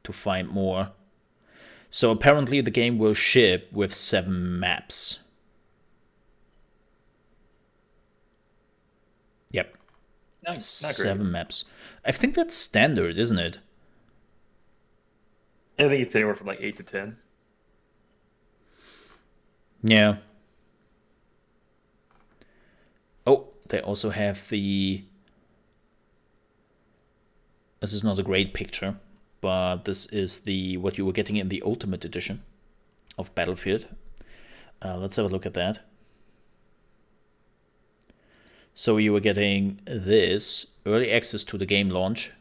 to find more. So apparently the game will ship with 7 maps. Yep. Not 7 great. maps. I think that's standard, isn't it? I think it's anywhere from like 8 to 10. Yeah. Oh, they also have the... This is not a great picture, but this is the what you were getting in the Ultimate Edition of Battlefield. Let's have a look at that. So you were getting this, early access to the game launch,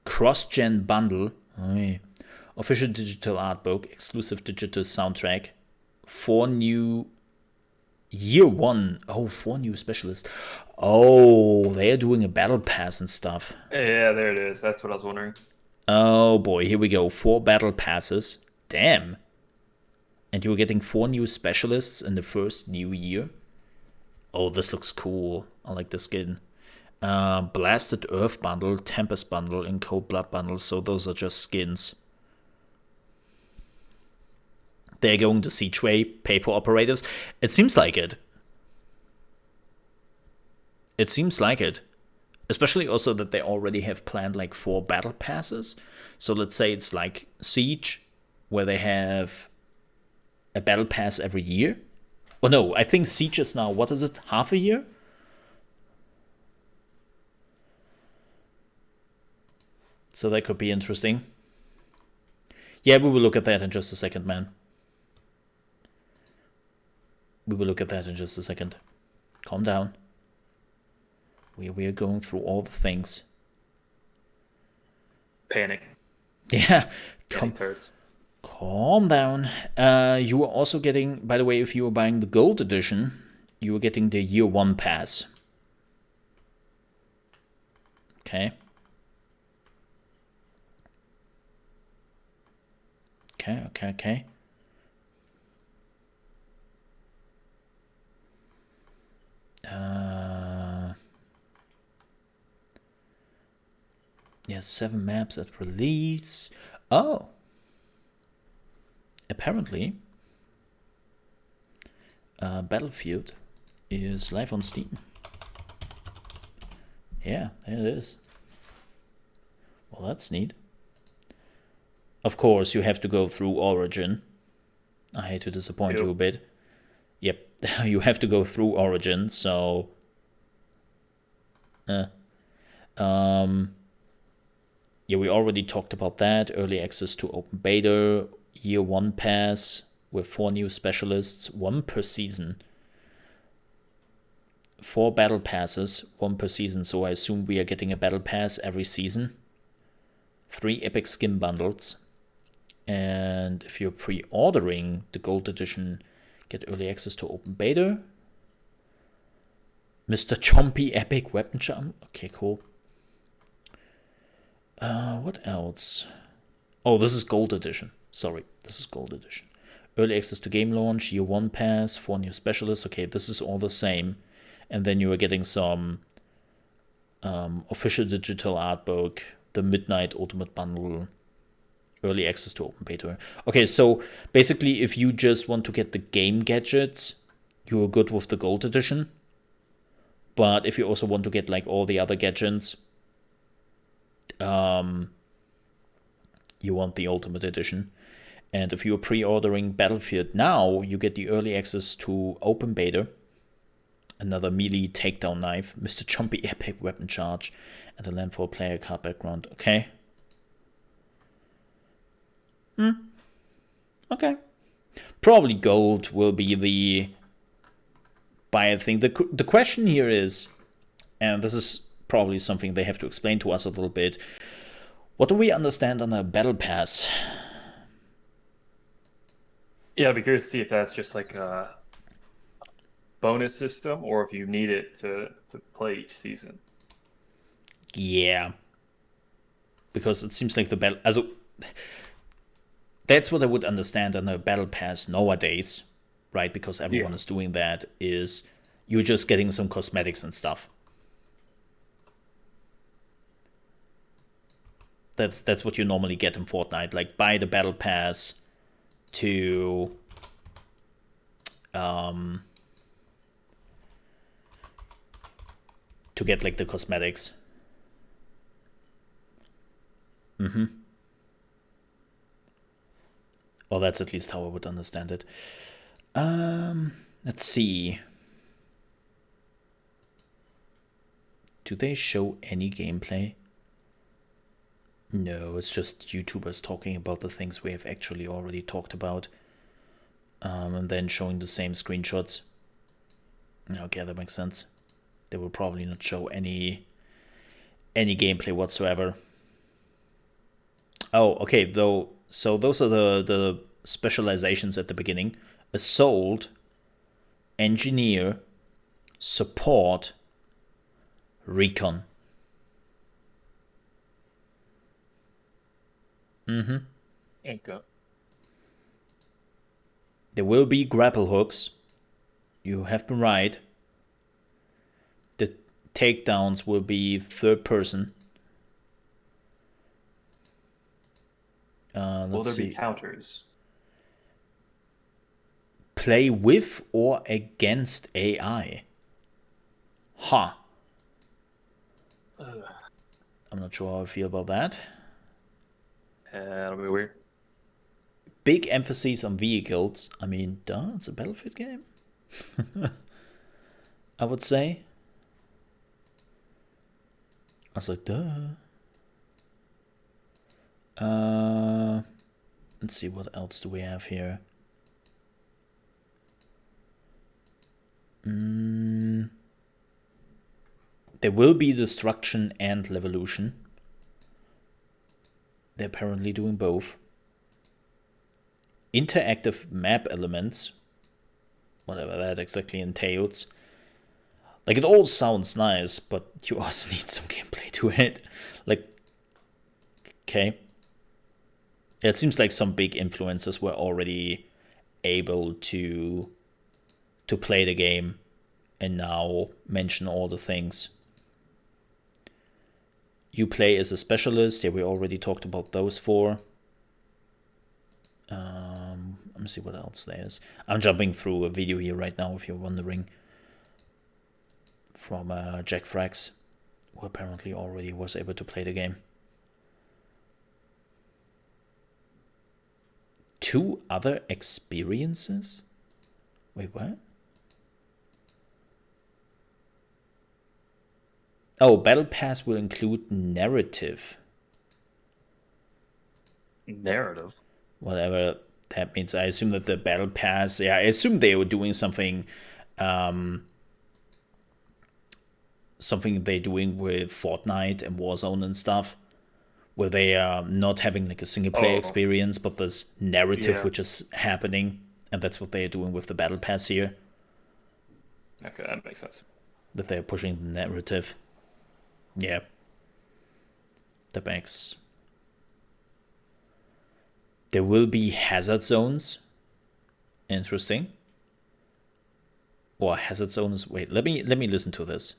cross-gen bundle, official digital art book, exclusive digital soundtrack, 4 new year 1. Oh, 4 new specialists. Oh, they are doing a battle pass and stuff. Yeah, there it is. That's what I was wondering. Oh boy, here we go. 4 battle passes. Damn. And you were getting 4 new specialists in the first new year. Oh, this looks cool. I like the skin. Blasted Earth bundle, Tempest bundle, and Cold Blood bundle. So those are just skins. They're going to Siege Way, pay for operators. It seems like it. It seems like it. Especially also that they already have planned like 4 battle passes. So let's say it's like Siege, where they have a battle pass every year. Oh no, I think Siege is now, what is it, half a year? So that could be interesting. Yeah, we will look at that in just a second, man. We will look at that in just a second. Calm down. We are going through all the things. Panic. Yeah, Calm down. You are also getting, by the way, if you are buying the gold edition, you are getting the year 1 pass. Okay. Okay. Yeah, 7 maps at release. Oh. Apparently, Battlefield is live on Steam. Yeah, there it is. Well, that's neat. Of course, you have to go through Origin. I hate to disappoint you a bit. Yep, you have to go through Origin, so... Yeah, we already talked about that. Early access to open beta, year 1 pass with 4 new specialists, 1 per season. 4 battle passes, 1 per season, so I assume we are getting a battle pass every season. 3 epic skin bundles. And if you're pre-ordering the gold edition, get early access to open beta. Mr. Chompy epic weapon charm. Okay, cool. What else? Oh, this is gold edition. Sorry, this is gold edition. Early access to game launch, year 1 pass, 4 new specialists. Okay, this is all the same. And then you are getting some official digital art book, the Midnight Ultimate Bundle, early access to open beta. Okay, so basically if you just want to get the game gadgets, you're good with the gold edition. But if you also want to get like all the other gadgets, you want the ultimate edition. And if you're pre-ordering Battlefield now, you get the early access to open beta, another melee takedown knife, Mr. Chompy epic weapon charge, and a landfall player card background. Okay. Okay. Probably gold will be the buyer thing. The question here is, and this is probably something they have to explain to us a little bit, what do we understand on a battle pass? Yeah, I'd be curious to see if that's just like a bonus system or if you need it to play each season. Yeah. Because it seems like the battle... Also, that's what I would understand on a battle pass nowadays, right? Because everyone is doing that, is you're just getting some cosmetics and stuff. That's what you normally get in Fortnite. Like, buy the battle pass to get like the cosmetics. Well, that's at least how I would understand it. Let's see. Do they show any gameplay? No, it's just YouTubers talking about the things we have actually already talked about. And then showing the same screenshots. Okay, that makes sense. They will probably not show any gameplay whatsoever. Oh, okay, though. So those are the specializations at the beginning. Assault, Engineer, Support, Recon. Okay. There will be grapple hooks. You have been right. The takedowns will be third person. Will there be counters? Play with or against AI. Huh. I'm not sure how I feel about that. That'll be weird. Big emphasis on vehicles. I mean, duh, it's a Battlefield game. I would say. I was like, duh. Let's see, what else do we have here? There will be destruction and revolution. They're apparently doing both. Interactive map elements, whatever that exactly entails. Like, it all sounds nice, but you also need some gameplay to it. Like, okay. Yeah, it seems like some big influencers were already able to play the game and now mention all the things. You play as a specialist. Yeah, we already talked about those 4. Let me see what else there is. I'm jumping through a video here right now, if you're wondering. From Jack Frax, who apparently already was able to play the game. 2 other experiences? Wait, what? Oh, Battle Pass will include narrative. Narrative? Whatever that means. I assume that the Battle Pass... Yeah, I assume they were doing something... something they're doing with Fortnite and Warzone and stuff. Where they are not having like a single-player experience, but there's narrative which is happening. And that's what they're doing with the Battle Pass here. Okay, that makes sense. That they're pushing the narrative. Yeah. That makes... There will be hazard zones. Interesting. Or hazard zones... Wait, let me listen to this.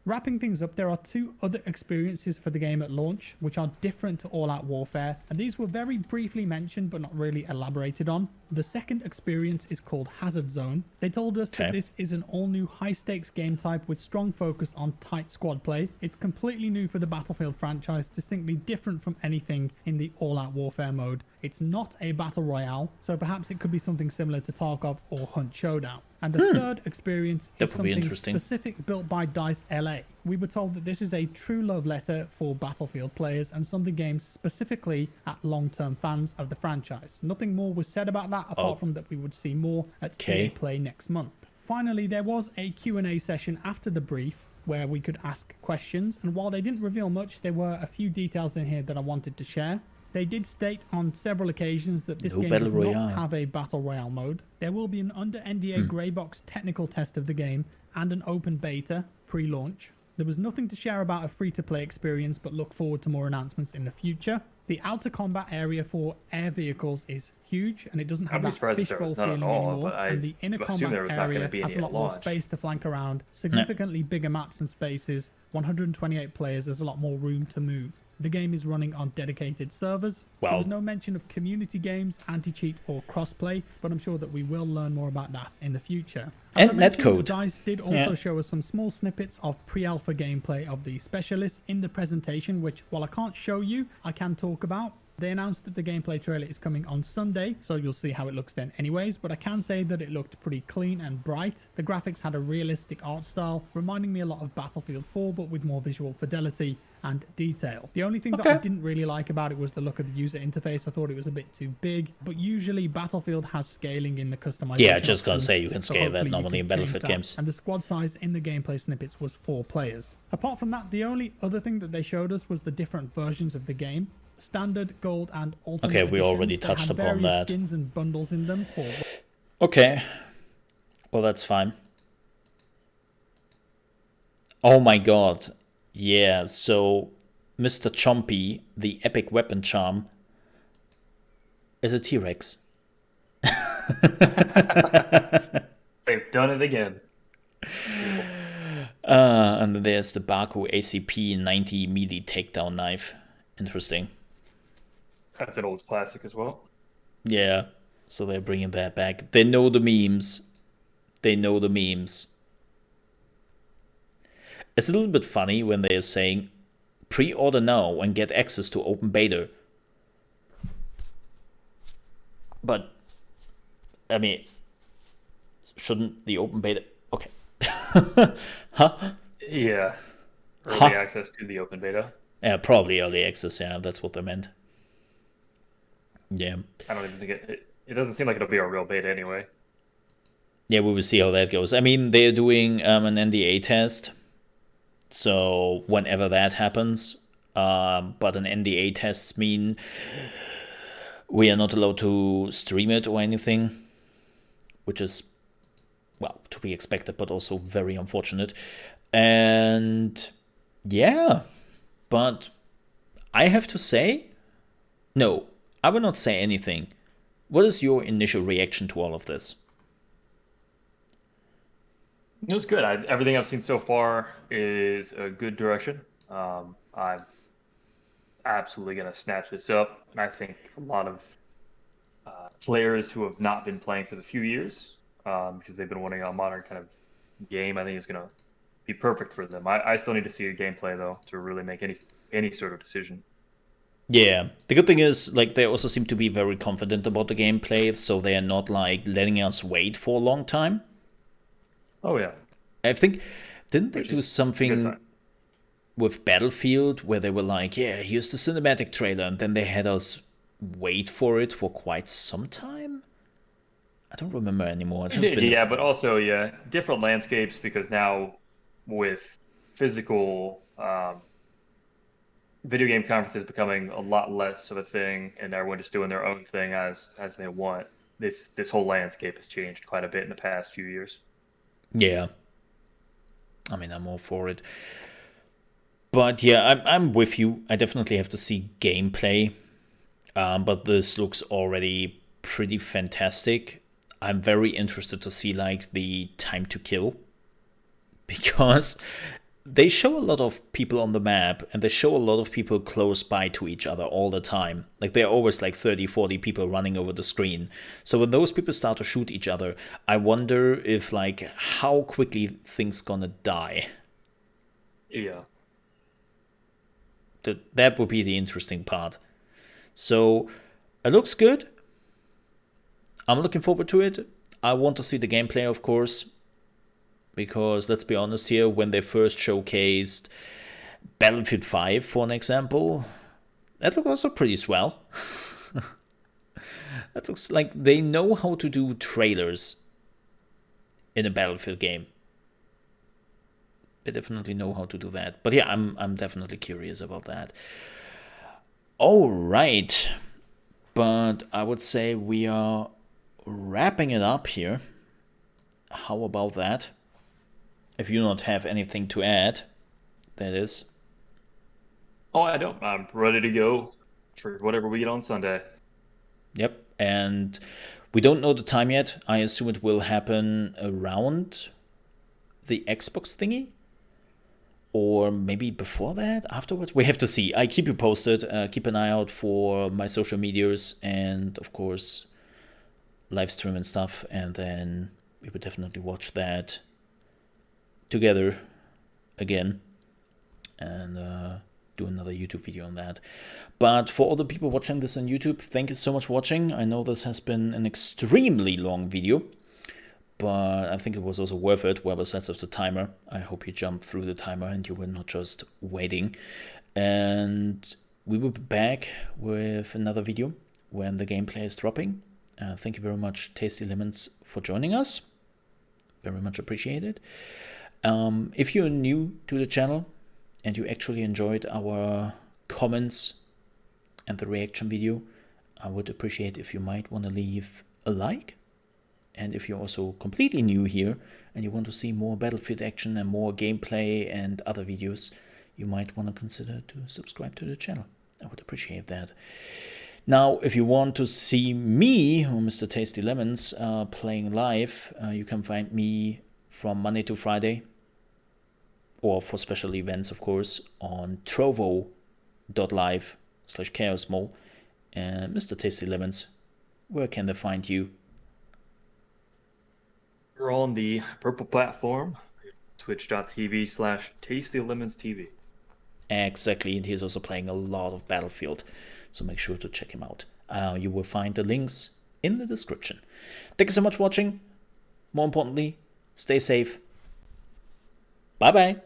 Wrapping things up, there are 2 other experiences for the game at launch, which are different to All Out Warfare, and these were very briefly mentioned but not really elaborated on. The second experience is called Hazard Zone. They told us that this is an all-new high-stakes game type with strong focus on tight squad play. It's completely new for the Battlefield franchise, distinctly different from anything in the All Out Warfare mode. It's not a battle royale, so perhaps it could be something similar to Tarkov or Hunt Showdown. And the third experience is something specific built by DICE LA. We were told that this is a true love letter for Battlefield players and something aimed specifically at long-term fans of the franchise. Nothing more was said about that apart from that we would see more at EA Play next month. Finally, there was a Q&A session after the brief where we could ask questions, and while they didn't reveal much, there were a few details in here that I wanted to share. They did state on several occasions that this game does not have a Battle Royale mode. There will be an under NDA grey box technical test of the game and an open beta pre-launch. There was nothing to share about a free-to-play experience, but look forward to more announcements in the future. The outer combat area for air vehicles is huge, and it doesn't have that fishbowl feeling anymore. And the inner combat area has a lot more space to flank around, significantly bigger maps and spaces, 128 players, there's a lot more room to move. The game is running on dedicated servers. There was no mention of community games, anti-cheat or crossplay, but I'm sure that we will learn more about that in the future. And netcode. DICE did also show us some small snippets of pre-alpha gameplay of the specialists in the presentation, which, while I can't show you, I can talk about. They announced that the gameplay trailer is coming on Sunday, so you'll see how it looks then anyways, but I can say that it looked pretty clean and bright. The graphics had a realistic art style, reminding me a lot of Battlefield 4, but with more visual fidelity and detail. The only thing that I didn't really like about it was the look of the user interface. I thought it was a bit too big, but usually Battlefield has scaling in the customization. Yeah, just gonna say you can scale that normally in Battlefield games. And the squad size in the gameplay snippets was 4 players. Apart from that, the only other thing that they showed us was the different versions of the game. Standard, gold, and ultimate editions. We already touched upon that. Skins and bundles in them. Okay, well that's fine. Oh my god, yeah. So, Mr. Chompy, the epic weapon charm, is a T-Rex. They've done it again. And then there's the Baku ACP 90 melee takedown knife. Interesting. That's an old classic as well. Yeah, so they're bringing that back. They know the memes. They know the memes. It's a little bit funny when they're saying, pre-order now and get access to open beta. But, I mean, shouldn't the open beta... Okay. Huh? Yeah. Early access to the open beta. Yeah, probably early access, yeah, that's what they meant. Yeah. I don't even think it doesn't seem like it'll be a real beta anyway. Yeah, we will see how that goes. I mean, they're doing an NDA test, so whenever that happens, but an NDA tests mean we are not allowed to stream it or anything, which is, well, to be expected, but also very unfortunate. And yeah, but I have to say, no, I will not say anything. What is your initial reaction to all of this? It was good. Everything I've seen so far is a good direction. I'm absolutely going to snatch this up. And I think a lot of players who have not been playing for the few years, because they've been wanting a modern kind of game, I think is going to be perfect for them. I still need to see a gameplay, though, to really make any sort of decision. Yeah, the good thing is, like, they also seem to be very confident about the gameplay, so they're not, like, letting us wait for a long time. Oh, yeah. I think, didn't they Which do is a good something sign. with Battlefield where they were like, yeah, here's the cinematic trailer, and then they had us wait for it for quite some time? I don't remember anymore. It has been Yeah, but also, yeah, different landscapes because now with physical video game conferences becoming a lot less of a thing and everyone just doing their own thing as they want, this whole landscape has changed quite a bit in the past few years. Yeah. I mean, I'm all for it. But yeah, I'm with you. I definitely have to see gameplay. But this looks already pretty fantastic. I'm very interested to see like the time to kill, because they show a lot of people on the map and they show a lot of people close by to each other all the time. Like there are always like 30, 40 people running over the screen. So when those people start to shoot each other, I wonder if like how quickly things gonna die. Yeah. That would be the interesting part. So it looks good. I'm looking forward to it. I want to see the gameplay, of course, because let's be honest here, when they first showcased Battlefield 5, for an example, that looked also pretty swell. That looks like they know how to do trailers in a Battlefield game. They definitely know how to do that. But yeah, I'm definitely curious about that. All right. But I would say we are wrapping it up here. How about that? If you don't have anything to add, that is. Oh, I don't. I'm ready to go for whatever we get on Sunday. Yep. And we don't know the time yet. I assume it will happen around the Xbox thingy. Or maybe before that, afterwards. We have to see. I keep you posted. Keep an eye out for my social medias and, of course, live stream and stuff. And then we would definitely watch that together again and do another YouTube video on that. But for all the people watching this on YouTube, thank you so much for watching. I know this has been an extremely long video, but I think it was also worth it, whoever sets up the timer. I hope you jumped through the timer and you were not just waiting. And we will be back with another video when the gameplay is dropping. Thank you very much, Tasty Lemons, for joining us. Very much appreciated. If you're new to the channel and you actually enjoyed our comments and the reaction video, I would appreciate if you might want to leave a like. And if you're also completely new here and you want to see more Battlefield action and more gameplay and other videos, you might want to consider to subscribe to the channel. I would appreciate that. Now, if you want to see me, or Mr. Tasty Lemons, playing live, you can find me from Monday to Friday, or for special events, of course, on trovo.live/ChaosMole. And Mr. Tasty Lemons, where can they find you? We're on the purple platform, twitch.tv/TastyLemonsTV. Exactly, and he's also playing a lot of Battlefield, so make sure to check him out. You will find the links in the description. Thank you so much for watching. More importantly, stay safe. Bye bye.